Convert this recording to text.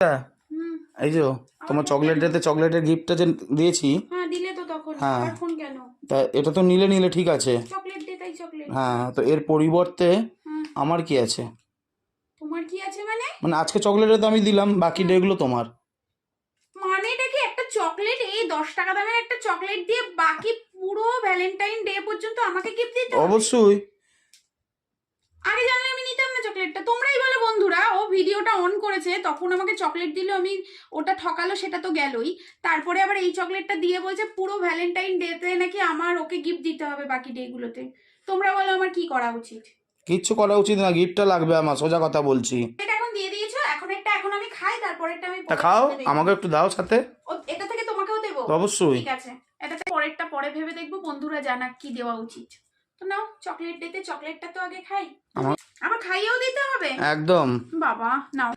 হ্যাঁ, হুম। এই যে তোমার চকলেটের গিফটটা যে দিয়েছি। হ্যাঁ, দিলে তো তখন। হ্যাঁ, আবার ফোন কেন? তা এটা তো নিলে ঠিক আছে। চকলেট দে, তাই চকলেট। হ্যাঁ, তো এর পরিবর্তে হুম। আমার কি আছে? তোমার কি আছে মানে? মানে আজকে চকলেটটা তো আমি দিলাম, বাকি হুম। ডেগুলো তোমার। মানেটা কি? একটা চকলেট, এই 10 টাকা দামের একটা চকলেট দিয়ে বাকি পুরো ভ্যালেন্টাইন ডে পর্যন্ত আমাকে গিফট দিতে হবে? অবশ্যই। আগে জানলে আমি নিতাম না চকলেটটা। তোমরাই বলো বন্ধুরা, ও ভিডিওটা অন করেছে তখন আমাকে চকলেট দিল, আমি ওটা ঠকালো, সেটা তো গেলই। তারপরে আবার এই চকলেটটা দিয়ে বলছে পুরো ভ্যালেন্টাইন ডেতে নাকি আমার ওকে গিফট দিতে হবে বাকি ডেগুলোতে। তোমরা বলো আমার কি করা উচিত? কিচ্ছু করা উচিত না, গিফটটা লাগবে আমার, সোজা কথা বলছি। এটা এখন দিয়ে দিয়েছো, এখন আমি খাই, তারপরেরটা আমি তা পরে খাও, ভেবে দেখবো। আমাকে একটু দাও সাথে। এটা থেকে তোমাকেও দেবো? তো অবশ্যই। ঠিক আছে, এটা থেকে পরেরটা পরে ভেবে দেখবো, বন্ধুরা জানাক কি দেওয়া উচিত। তো নাও, চকলেট ডেতে চকলেটটা তো আগে খাই। আমার আবার খাইয়েও দিতে হবে? একদম। বাবা, নাও।